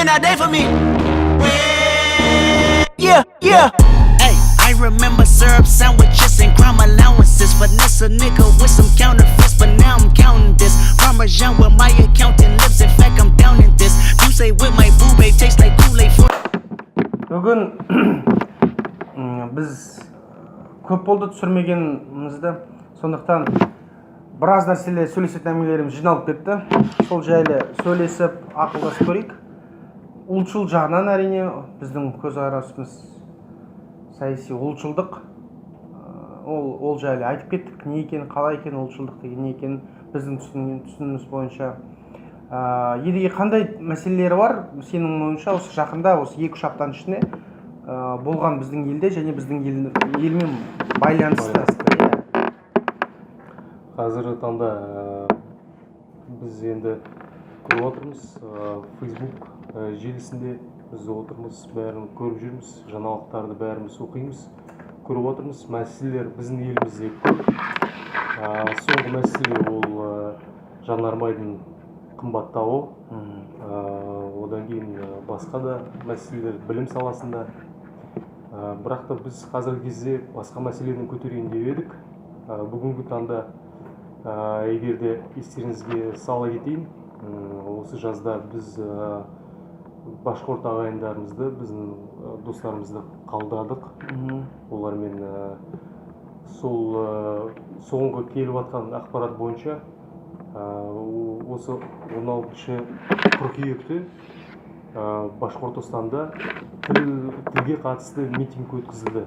spend all day for me. Yeah, yeah. Hey, I remember syrup sandwiches and crime allowances. Finesse a nigga with some counterfeits, but now I'm counting this. Parmesan where my accountant lives, in fact I'm down in this. You say with my boo babe tastes like Kool-Aid for. Бүгін біз көп болды түсірмегенімізді, сондықтан біраз нәрселер сөйлесетін әңгімелеріміз жиналып кетті. Сол жайлы сөйлесіп ақылдасып көрейік. Ұлтшыл жағынан әрине біздің көзқарасымыз саяси ұлтшылдық. Ол жайлы айтып кеттік, не екенін, қалай екенін, ұлтшылдық деген не екенін біздің түсінігіміз бойынша. Едіге қандай мәселелері бар сенің ойыңша осы жақында осы 2-3 аптаның ішінде болған біздің елде және біздің елмен байланысты? Қазіргі таңда біз енді көріп отырмыз, Facebook желісінде біз отырмыз, бәрін көріп жүрміз, жаңалықтарды бәріміз оқимыз, көріп отырмыз. Мәселелер біздің елімізде көп. Соңғы мәселе ол жанармайдың қымбаттауы, одан кейін басқа да мәселелер білім саласында. Бірақ та біз қазіргі кезде басқа мәселені көтерейін деп едік. Бүгінгі таңда егер де естеріңізге сала кетейін, осы жазда біз башқұрт ағайындарымызды, біздің достарымызды қалдадық. Олармен сол соңғы келіп жатқан ақпарат бойынша осы 16 қыркүйекте Башқұртстанда тілге қатысты митинг өткізілді.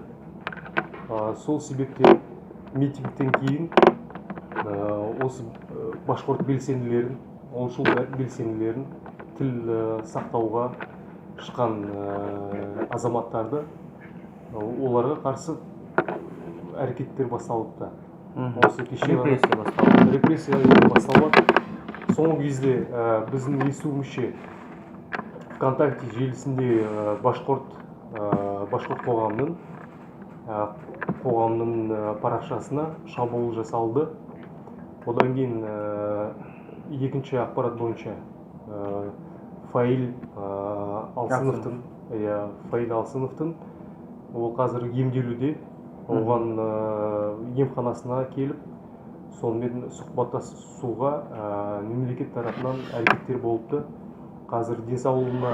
Сол себепте митингтен кейін осы башқұрт белсенділерін, ұлтшыл белсенділерін тіл сақтауға шыққан азаматтарды оларға қарсы әрекеттер басталыпты. Осы кеше репрессия басталды. Соңғы кезде біздің естуімізше ВКонтакте желісінде башқұрт қоғамның парақшасына шабуыл жасалды. Одан кейін екінші ақпарат бойынша Фаил Алсыновтың ол қазір емделуде. Оған емханасына келіп, сонымен сұхбаттасуға мемлекет тарапынан әрекеттер болыпты. Қазір денсаулығына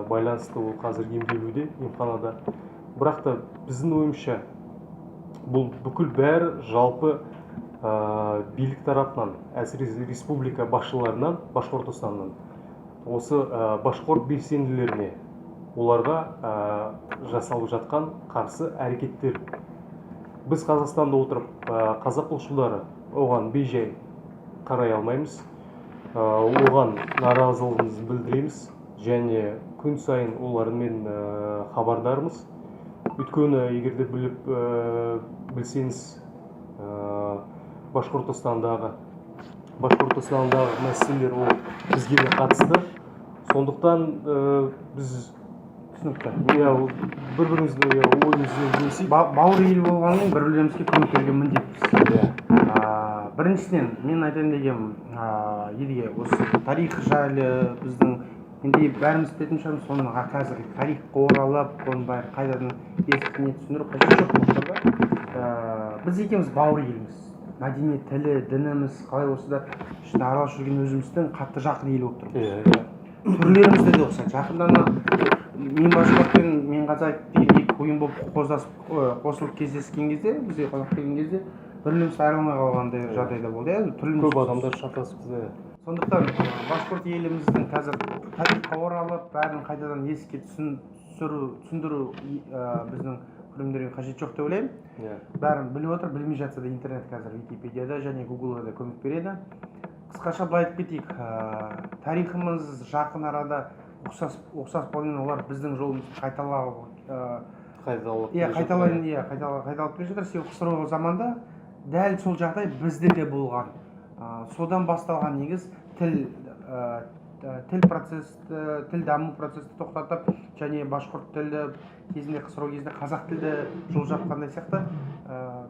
байланысты ол қазір емделуде емханада. Бірақ та біздің ойымызша бұл бүкіл бәрі жалпы билік тарапынан, әсіресе республика басшыларынан, Башқұртстаннан осы башқұрт белсенділеріне оларға жасалып жатқан қарсы әрекеттер. Біз Қазақстанда отырып, қазақ ұлтшылдары оған бейжай қарай алмаймыз. Оған наразылығымызды білдіреміз және күн сайын олармен хабардармыз. Өйткені егерде білсеңіз, Башқұртстандағы мәселелер ол бізге де қатысты. Сондықтан біз бір-бірімізді ойымызды бөлісейік. Бауыр ел болғанымен бір-бірімізге көмек беруге міндеттіміз. Біріншіден мен айтайын дегенім, едіге осы тарих жайлы біздің енді бәріміз білетін шығармыз, соның қазір тарихқа оралып, оның бәрі қайтадан ескісіне түсіндіру қажет жоқ. Біз екеуміз бауыр елміз. Мәдениет, тілі, дініміз қалай болса да ішінде араласып жүрген өзіміздің қатты жақын ел болып тұрмыз. Түрлерімізде де ұқсайды. Жақында мен башқұртпен мен қазақ деген екі ойын болып қосылып кездескен кезде, бізде қазақ келген кезде біріміз айырылмай қалғандай жағдайда болды. Көп адамдар шатасыпты. Сондықтан башқұрт еліміздің қазір тарихқа оралып, бәрін қайтадан еске түсіндіру біздің көрермендерге қажет жоқ деп ойлаймын. Бәрін біліп отыр, білмей жатса да интернет қазір Википедияда және Гуглда да көмек береді. Қысқаша былай айтып кетейік, тарихымыз жақын арада ұқсас болғанымен олар біздің жолымызды қайталап келе жатыр. Себебі қысқаша заманда дәл сол жағдай бізде де болған. Содан басталған негіз тіл даму процесті тоқтатып, және башқұрт тілді кезінде, қысыру кезінде қазақ тілді жол жапқандай сияқты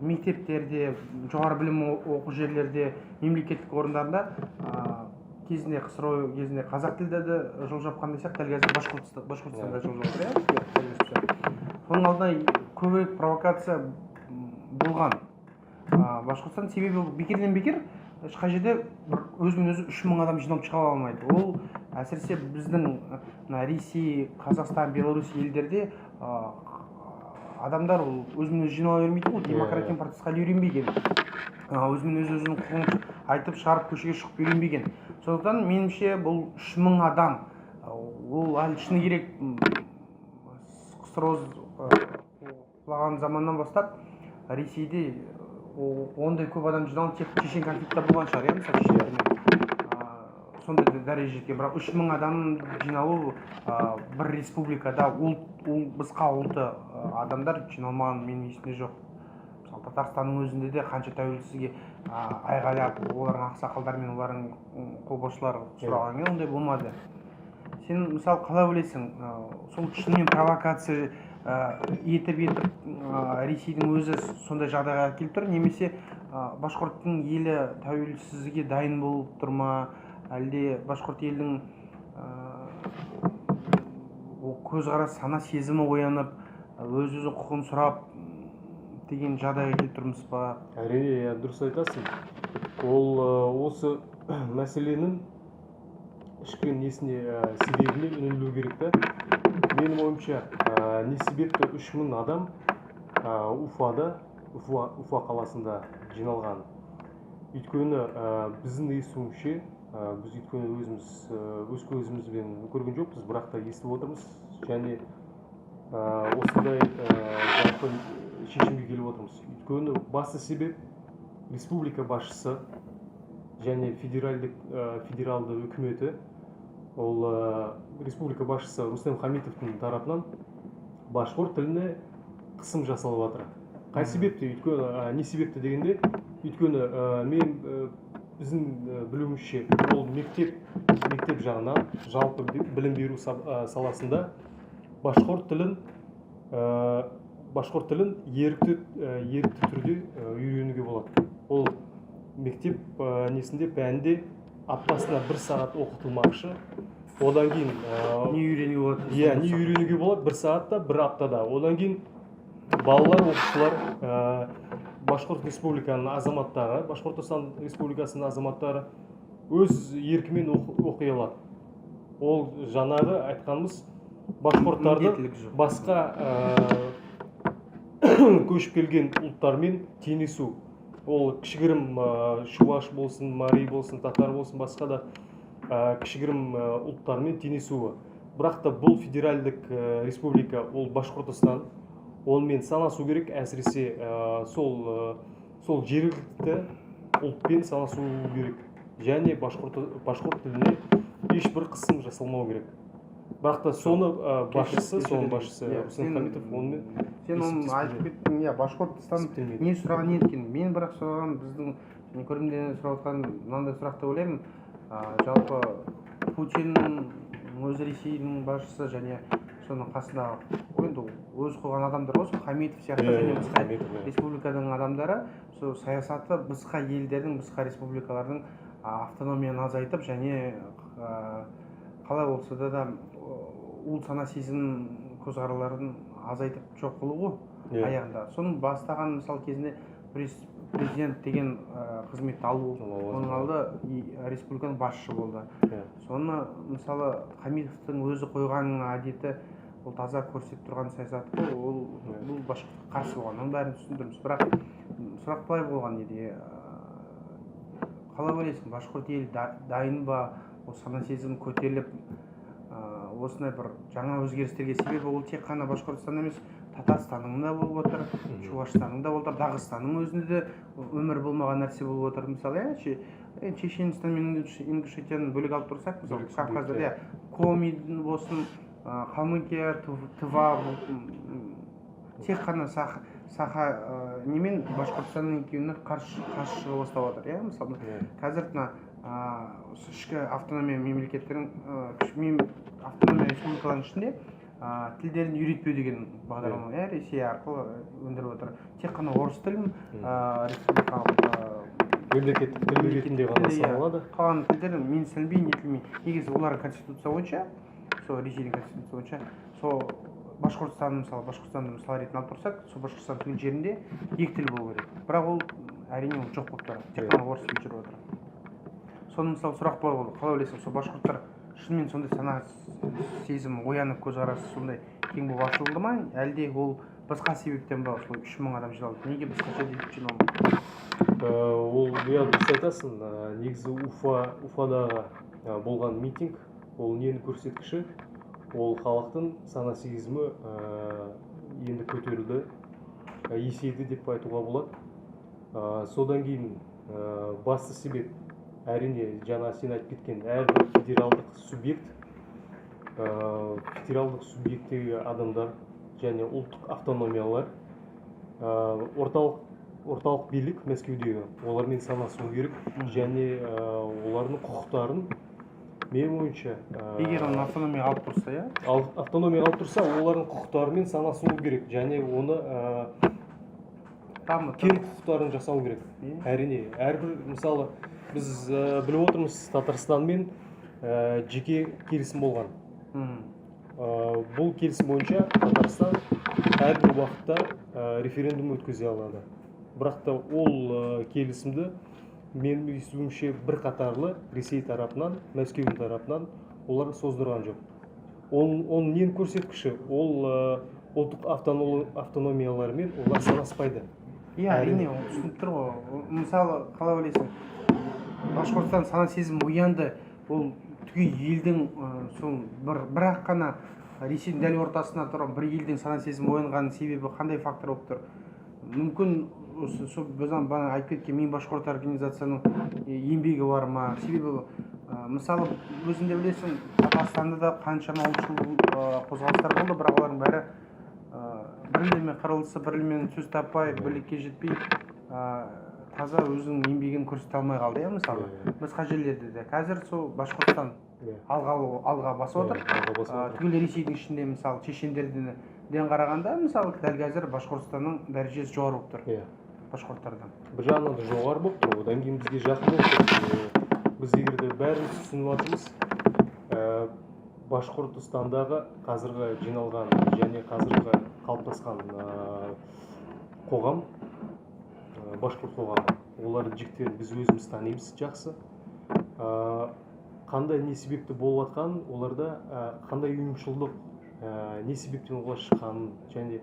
мектептерде, жоғары білім оқу жерлерде, мемлекеттік орындарында кезінде КСРО кезінде қазақ тілді де жол жапқан десек, дәл қазір Башқұртстанда жол жауып жатыр. Соның алдында көбірек провокация болған. Башқұртстан себебі бекерден бекер ешқай жерде өзімен өзі 3000 адам жиналып шыға алмайды. Ол әсіресе біздің Ресей, Қазақстан, Беларусь елдерде адамдар өзімен өзі жинала бермейді, ол демократиялық процесске үйренбеген. Өзімен өзінің құқығын айтып шығарып көшеге шығып үйренбеген. Сондықтан меніңше бұл 3000 адам ол әлі шыны керек КСРО құлаған заманнан бастап Ресейде ондай көп адам жиналып тек шешен конфликті болған шығар, иә, мысалы шешендермен сондай дәреже жеткен. Бірақ 3000 адам жиналу бір республикада басқа ұлты адамдар жиналмаған менің есімде жоқ. Мысалы Татарстанның өзінде де қанша тәуелсіздікке айғайлап, олардың ақсақалдар мен олардың қолбасшылары сұраған кезде ондай болмады. Сен мысалы қалай ойлайсың, сол шынымен провокация етіп Ресейдің өзі сондай жағдайға келіп тұр, немесе Башқұрттың елі тәуелсіздікке дайын болып тұр ма, әлде Башқұрт елдің көзқарас сана сезімі оянып, өз-өзі құқығын сұрап деген жағдайға келіп тұрмыз ба? Әрине, дұрыс айтасың. Ол осы мәселенің ішкі несіне себебіне үнемделу керек та. Менің ойымша, не себепті 3000 адам Уфа қаласында жиналған. Өйткені біздің естуімше, біз өйткені өз көзімізбен көрген жоқпыз, бірақ та естіп отырмыз, және осындай жалпы шешімге келіп отырмыз. Өйткені басты себеп республика басшысы және федералды үкіметі, ол республика басшысы Рустем Хамитовтың тарапынан башқұрт тіліне қысым жасалып жатыр. Қай себепті? Өйткені не себепті дегенде, өйткені біздің білуімізше ол мектеп жағынан жалпы білім беру саласында башқұрт тілін ерікті түрде үйренуге болады. Ол мектеп несінде пәнде аптасына 1 сағат оқытылмақшы. Одан кейін не үйренуге болады? Не үйренуге болады? 1 сағатта, 1 аптада. Одан кейін балалар, оқушылар, Башқұрт Республиканың азаматтары, Башқұртстан Республикасының азаматтары өз еркімен оқи алады. Ол жаңағы айтқанымыз башқұрттарды басқа көшіп келген ұлттармен теңесу. Ол кішігірім шуаш болсын, мари болсын, татар болсын, басқа да кішігірім ұлттармен теңесуі. Бірақ та бұл федеральдік республика, ол Башқұртстан, онымен санасу керек, әсіресе сол жергілікті ұлтпен санасу керек. Және башқұрт тіліне ешбір қысым жасалмау керек. Бірақ та соны басшысы Рустем Хамитов онымен сен оны айтып кеттің, Башқұртстан не сұраған екен? Мен бірақ сұраған, біздің көрермендерден сұрап жатқан мынандай сұрақты ойлаймын. Жалпы Путиннің өзі Ресейдің басшысы және соның қасында енді өз қойған адамдар ғой, Хамитов сияқты және басқа республиканың адамдары, сол саясаты басқа елдердің, басқа республикалардың автономияны азайтып және қалай болса да ұлт сана сезім көзқараларын азайтып жоқ қылу ғой аяғында. Соның бастаған мысалы кезінде президент деген қызметті алу, оның алды республиканың басшысы болды. Соны мысалы Хамитовтың өзі қойған әдеті ол таза көрсетіп тұрған саясат қой, бұл Башқұртқа қарсы болған, оның бәрін түсіндірміз. Бірақ сұрақ былай болған еді, қалай ойлайсың, Башқұрт ел дайын ба, сана сезім көтеріліп осындай бір жаңа өзгерістерге? Себебі ол тек қана Башқұртстан емес, Татарстанның да болып отыр, Чувашстанның да болып отыр, Дағыстанның өзінде де өмір болмаған нәрсе болып отыр. Мысалы, Чеченстан мен Ингушетияны бөлек алып тұрсақ, мысалы Кавказда Коми болсын, Калмыкия, Тыва, тек қана Саха немен Башқұртстанның екеуіне қарсы шыға бастап отыр. Мысалы, қазір ішкі автономия мемлекеттердің, автономия республикаларының ішінде тілдерін үйретпеу деген бағдарлама Ресей арқылы өндіріп отыр. Тек қана орыс тілін республикалық мемлекеттік тіл ретінде ғана саналады. Қалған тілдер мен сілбей нетілмей. Негізі олардың конституция бойынша, сол Ресейдің конституция бойынша, сол Башқұртстанды мысал ретінде алып тұрсақ, сол Башқұртстан түгел жерінде екі тіл болу керек. Бірақ ол әрине ол жоқ болып тұр. Тек қана орыс тілі жүріп отыр. Соны мысалы сұрақ бар болды. Қалай ойлайсың, сол башқұрттар шынымен сондай сана сезім оянып көзқарасы сондай кең болып ашылды ма, әлде ол басқа себептен ба осылай 3000 адам жиналды? Неге басқаша деп жиналды? Ол дұрыс айтасың. Негізі Уфадағы болған митинг, ол нені көрсеткіші? Ол халықтың сана сезімі енді көтерілді, есейді деп айтуға болады. Содан кейін басты себеп әрине жаңа сен айтып кеткен әрбір федералдық субъекттегі адамдар және ұлттық автономиялар орталық билік Мәскеудегі олармен санасу керек және олардың құқықтарын мен ойынша егер оны автономия алып тұрса, автономия алып тұрса, олардың құқықтарымен санасу керек және оны кең құқықтарын жасау керек. Әрине, әрбір мысалы біз біліп отырмыз, Татарстанмен жеке келісім болған. Бұл келісім бойынша Татарстан әрбір уақытта референдум өткізе алады. Бірақ та ол келісімді менің естуімше бір қатарлы Ресей тарапынан, Мәскеудің тарапынан олар создырған жоқ. Оның нені көрсеткіші? Ол ұлттық автономиялармен олар санаспайды. Әрине, ол түсініп тұр ғой. Мысалы, қалай ойлайсың? Башқұртстан сана сезім оянды, ол түгел елдің бірақ қана Ресейдің дәл ортасына тұрған бір елдің сана сезім оянғанның себебі қандай фактор болып тұр? Мүмкін біздің бана айтып кеткен мен башқұрт организацияның еңбегі бар ма? Себебі мысалы өзіңде білесің, Татарстанда да қаншама ұлтшыл қозғалыстар болды, бірақ олардың бәрі бірлігімен қырылысы, бірлігімен сөз таппай, бірлікке жетпей, таза өзінің еңбегін көрсете алмай қалды, мысалы. Басқа жерлерде де. Қазір сол Башқұртстан алға басып отыр. Түгел Ресейдің ішінде, мысалы, шешендерден қарағанда, мысалы, дәл қазір Башқұртстанның дәрежесі жоғары болып тұр. Башқұрттардан. Бір жағынан да жоғары болып тұр, одан кейін бізге жақын болып тұр. Біз егерде бәріміз түсініп жатырмыз, Башқұртстандағы қазіргі жиналған және қазіргі қалыптасқан қоғам, башқұрт қоғамы, олардың жіктерін біз өзіміз танимыз жақсы. Қандай не себепті болып жатқан, оларда қандай ұйымшылдық, не себептен олар шыққанын және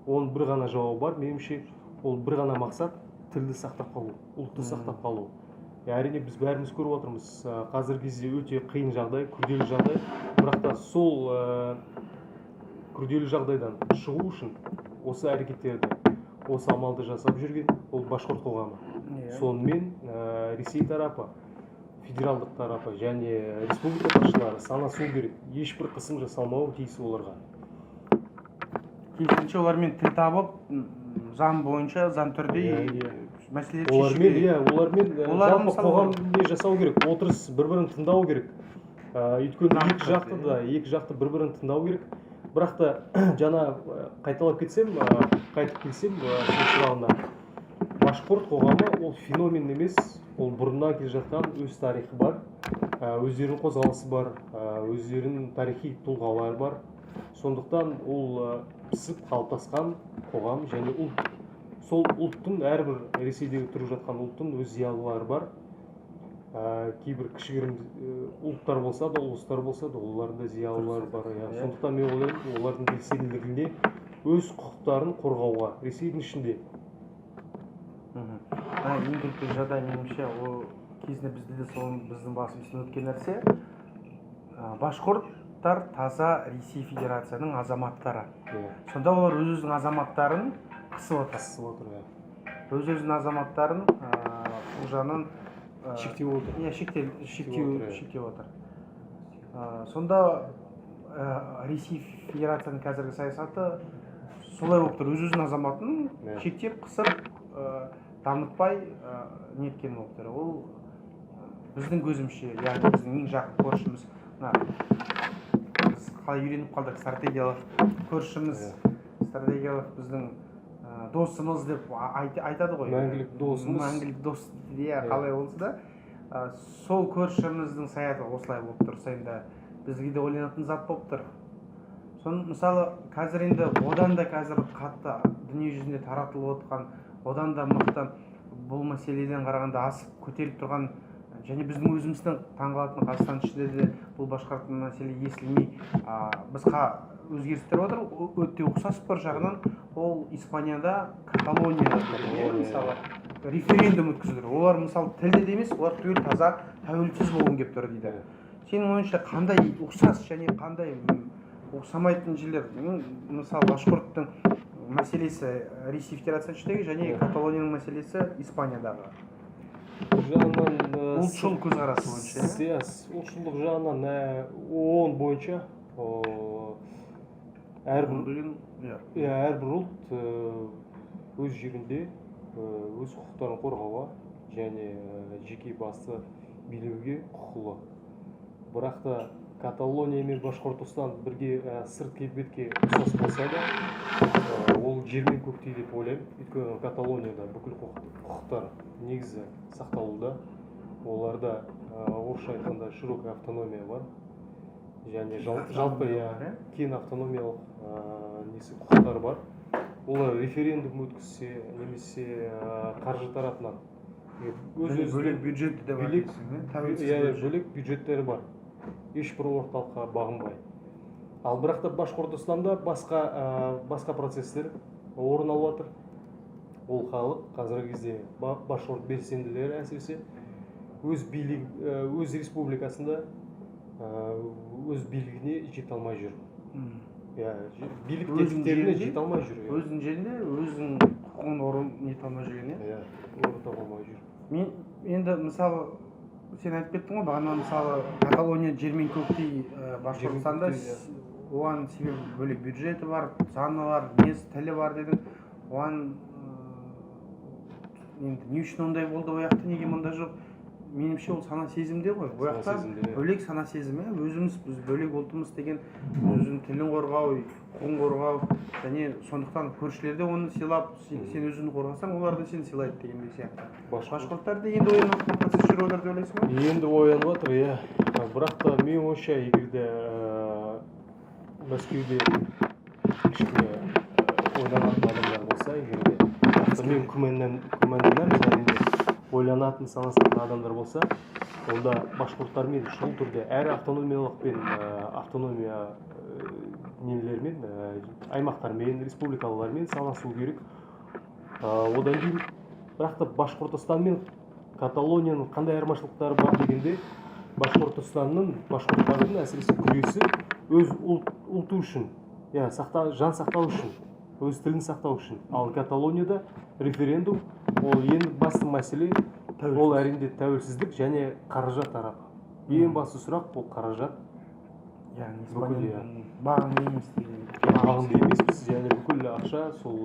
оның бір ғана жауабы бар. Меніңше, ол бір ғана мақсат тілді сақтап қалу, ұлтты сақтап қалу. Әрине біз бәріміз көріп отырмыз, қазіргі кезде өте қиын жағдай, күрделі жағдай, бірақ та сол күрделі жағдайдан шығу үшін осы әрекеттерді, осы амалды жасап жүрген ол башқұрт қоғамы. Сонымен Ресей тарапы, федералдық тарапы және республика басшылары санасу керек, ешбір қысым жасалмауы тиіс оларға. Керісінше олармен тіл табып, заң бойынша, заң түрде мәселелер шешуге. Олармен жалпы қоғам не жасау керек, отырыс бір-бірін тыңдау керек. Өйткені екі жақты бір-бірін тыңдау керек. Бірақ та жаңа қайтып келсем, сұрағына, башқұрт қоғамы ол феномен емес, ол бұрыннан келе жатқан өз тарихы бар, өздерінің қозғалысы бар, өздерінің тарихи тұлғалары бар. Сондықтан ол пісіп қалыптасқан қоғам және ұлт. Сол ұлттың әрбір Ресейдегі тұрып жатқан ұлттың өз зиялылары бар. Кейбір кішігірім ұлттар болса да, ұлыстар болса да, олардың да зиялылары бар. Сондықтан мен ойлаймын, олардың белсенділігінде өз құқықтарын қорғауға Ресейдің ішінде. Ең күлкілі жағдай меніңше, ол кезінде бізде де біздің басымыздан өткен нәрсе. Башқұрттар таза Ресей Федерацияның азаматтары. Сонда олар өз-өзінің азаматтарын қысып отыр. Өз-өзінің азаматтарын бұл жағынан шектеп отыр. Сонда Ресей Федерацияның қазіргі саясаты солай болып тұр. Өз-өзінің азаматын шектеп, қысып, дамытпай неткен болып тұр. Ол біздің көзімше, яғни біздің ең жақын көршіміз, біз қалай үйреніп қалдық, стратегиялық көршіміз, стратегиялық біздің досымыз деп айтады ғой. Мәңгілік досымыз. Мәңгілік дос иә, қалай болса да сол көршіміздің саяты осылай болып тұрса енді бізге де ойланатын зат болып тұр. Соны мысалы қазір енді одан да қазір қатты дүние жүзінде таратылып отқан, одан да мықты бұл мәселеден қарағанда асып көтеріліп тұрған және біздің өзіміздің таңғалатын Қазақстан ішінде де бұл басқаратын мәселе естілмей бізға өзгерістер отыр. Өте ұқсас бір жағынан ол Испанияда Каталонияда мысалы референдум өткізілді. Олар мысалы тілде де емес, олар түгел таза тәуелсіз болғым келіп тұр дейді. Сенің ойыңша қандай ұқсас және қандай ұқсамайтын жерлер? Мысалы башқұрттың мәселесі Ресей Федерациясындағы және Каталонияның мәселесі Испаниядағы. Жағынан ұлтшыл көзқарасы бойынша. Ұлтшылдық жағынан ООН бойынша әрбір ұлт өз жерінде өз құқықтарын қорғауға және жеке басы билеуге құқылы. Бірақ та Каталония мен Башқұртстан бірге сырт келбетке ұқсас болса да, ол жер мен көктей деп ойлаймын. Өйткені Каталонияда бүкіл құқықтар негізі сақталуда. Оларда орысша айтқанда широкая автономия бар. Және жалпы кең автономиялық құқықтары бар. Олар референдум өткізсе, немесе қаржы тарапынан бөлек бюджеті де бар. Бөлек бюджеттері бар. Ешбір орталыққа бағынбай. Ал бірақ та Башқұртстанда басқа процестер орын алып жатыр. Ол халық қазіргі кезде башқұрт белсенділері әсіресе өз республикасында өз билігіне жете алмай жүр. Билік тетіктеріне жете алмай жүр. Өзінің жерінде өзінің құқығын орнете алмай жүрген. Орната алмай жүр. Мен енді мысалы сен айтып кеттің ғой, бағана мысалы Каталония жер мен көктей Башқұртстанда оған себебі бөлек бюджеті бар, заңы бар, тілі бар дедің. Оған енді не үшін ондай болды, ояқта неге мұнда жоқ? Меніңше ол сана сезімде ғой. Ояқта бөлек сана сезімі, біз бөлек ұлтымыз деген өзінің тілін қорғау, құқығын қорғау және сондықтан көршілер де оны сыйлап, сен өзіңді қорғасаң, олар да сені сыйлайды деген сияқты. Башқұрттар да енді оянып процесс жүріп отыр деп ойлайсың ба? Енді оянып жатыр, иә. Бірақ та мен ойымша, егер де Мәскеуде кішкене ойланатын адамдар болса, егер де мен күмәнданамын, әрине ойланатын, санасатын адамдар болса, онда башқұрттармен шұғыл түрде әр автономиялық пен автономия нелермен, аймақтармен, республикалармен санасу керек. Одан кейін, бірақ та Башқұртстан мен Каталонияның қандай айырмашылықтары бар дегенде, башқұрттардың әсіресе күресі өз ұлты үшін, жан сақтау үшін, өз тілін сақтау үшін. Ал Каталонияда референдум, ол ең басты мәселе, ол әрине тәуелсіздік және қаражат тарап. Ең басты сұрақ бұл қаражат. Яғни Испанияның бағынды емес деген. Бағынды емеспіз, және бүкіл ақша сол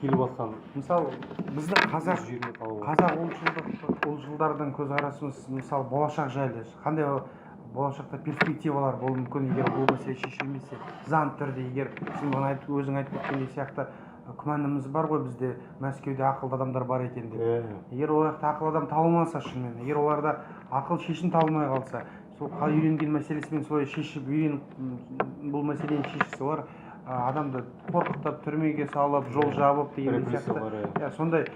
келіп жатқан. Мысалы, біздің қазақ ұлтшылдардың көзқарасымыз, мысалы, болашақ жайлы, қандай болашақта перспективалар болуы мүмкін, егер бұл мәселе шешілмесе, заң түрде, егер сен өзің айтып кеткендей сияқты күмәніміз бар ғой, бізде Мәскеуде ақылды адамдар бар екен деп. Егер ол жақта ақылды адам табылмаса шынымен, егер оларда ақыл шешім табылмай қалса, сол үйренген мәселесімен солай шешіп бұл мәселені шешсе, олар адамды қорқытып, түрмеге салып, жол жабып деген сияқты. Сондай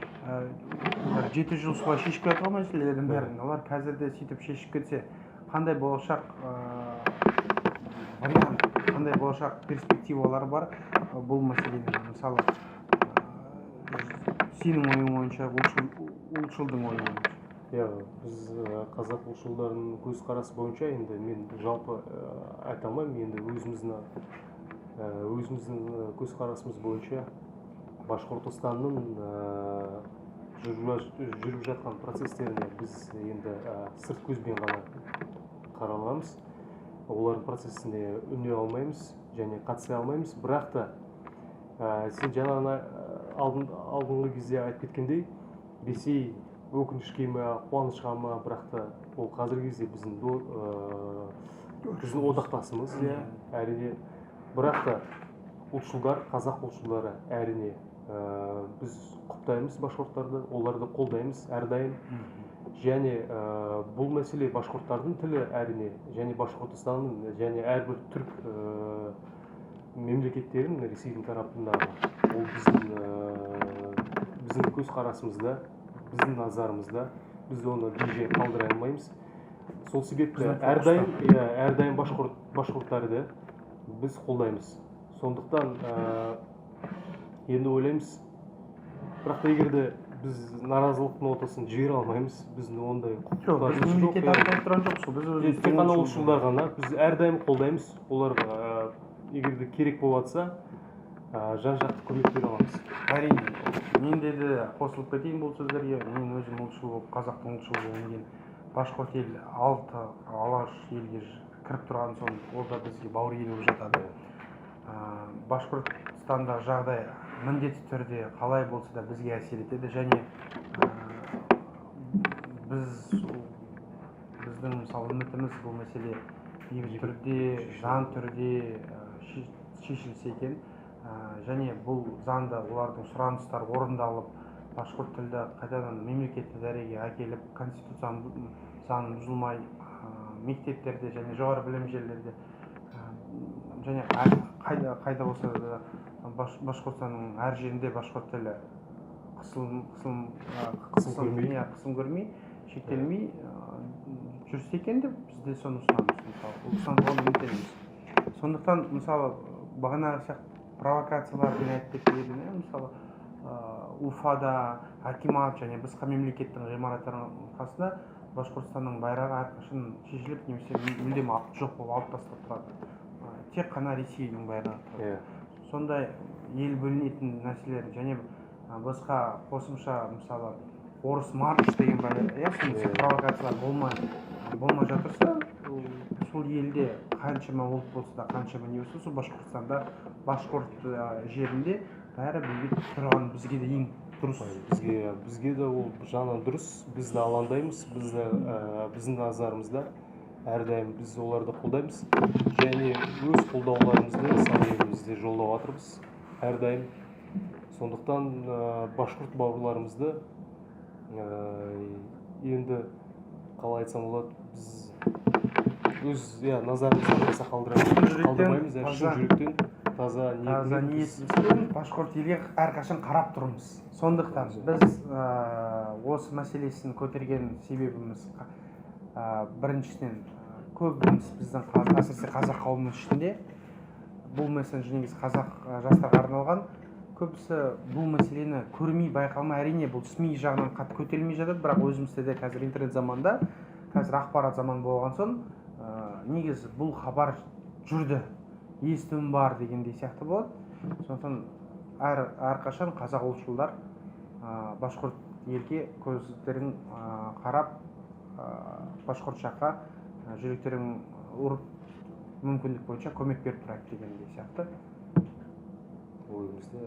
7 жыл солай шешіп кетіп қалған мәселелердің бәрін. Олар қазірде сөйтіп шешіп кетсе, қандай болашақ вариант, қандай болашақ перспективалар бар бұл мәселенің? Мысалы, сенің ойың бойынша, ұлтшылдың ойы бойынша. Біз қазақ ұлтшылдарының көзқарасы бойынша енді мен жалпы айта алмаймын, енді өзіміздің көзқарасымыз бойынша Башқұртстанның жүріп жатқан процестеріне біз енді сырт көзбен ғана қараламыз. Олардың процесіне үне алмаймыз және қатыса алмаймыз. Бірақ та сен жаңа алдыңғы кезде айтып кеткендей, Ресей өкінішке ме, қуанышқа ма, бірақ та ол қазіргі кезде біздің одақтасымыз, әрине. Бірақ та ұлтшылдар, қазақ ұлтшылдары әрине біз құптаймыз башқұрттарды, оларды қолдаймыз әрдайым. Және бұл мәселе башқұрттардың тілі әрине, және Башқұртстанның және әрбір түрік мемлекеттерінің Ресейдің тарапындағы ол біздің көзқарасымызда, біздің назарымызда, біз оны бейжай қалдыра алмаймыз. Сол себепті әрдайым башқұрттарды біз қолдаймыз. Сондықтан енді ойлаймыз, бірақ та егерде біз наразылық нотасын жібере алмаймыз, біздің ондай біз мемлекет арқылы тұрған жоқпыз, біз өзіміз тек қана ұлтшылдар ғана, біз әрдайым қолдаймыз, оларға егерде керек болатса жан-жақты көмек бере аламыз. Әрине, менде де қосылып кетейін бұл сөздерге. Мен өзім ұлтшыл болып, қазақтың ұлтшыл болғаннан кейін башқұрт ел алаш елге кіріп тұрған соң ол да бізге бауыр ел болып жатады. Башқұртстандағы жағдай міндетті түрде қалай болса да бізге әсер етеді, және біздің мысалы үмітіміз бұл мәселе бейбіт түрде, заң түрде шешілсе екен, және бұл заңда олардың сұраныстары орындалып, башқұрт тілді қайтадан мемлекеттік дәрежеге әкеліп, конституцияның заңы бұзылмай, мектептерде және жоғары білім жерлерде және қайда болса да Башқұртстанның әр жерінде башқұрт тілі қысым көрмей, шектелмей жүрсе екен деп бізде соны ұсынамыз. Мысалы, сондықтан мысалы бағанағы сияқты провокациялар айтып келеді, мысалы Уфада, Акимат және басқа мемлекеттің ғимараттарының қасында Башқұртстанның байрағы әрқашан шешіліп немесе мүлдем жоқ болып алып тасталып тұрады. Тек қана Ресейдің байрағы. Сондай ел бөлінетін нәрселер және басқа қосымша мысалы орыс марш деген провокациялар болмай жатырса, сол елде қаншама ұлт болса да, қаншама не болса, сол Башқұртстанда, башқұрт жерінде бәрі бейбіт тұрған бізге де ең дұрыс. Бізге де ол жағынан дұрыс, біз де алаңдаймыз, біздің назарымызда әрдайым біз оларды қолдаймыз, және өз қолдауларымызды саммитімізде жолдап жатырмыз әрдайым. Сондықтан башқұрт бауырларымызды енді қалай айтсам болады, біз өз назарымызда қалдырмаймыз, шын жүректен таза ниетпен башқұрт елге әрқашан қарап тұрмыз. Сондықтан біз осы мәселесін көтерген себебіміз біріншіден көбіміз біздің әсіресе қазақ қауымының ішінде бұл мәселе негізі қазақ жастарға арналған, көбісі бұл мәселені көрмей байқалмай, әрине бұл СМИ жағынан қатты көтерілмей жатады, бірақ өзімізде де қазір интернет заманда, қазір ақпарат заманы болған соң негізі бұл хабар жүрді, естуім бар дегендей сияқты болады. Сондықтан әрқашан қазақ ұлтшылдар башқұрт елге көздерін қарап, башқұрт жаққа жүректерін ұрып, мүмкіндік бойынша көмек беріп тұрайық дегендей сияқты. ойымызды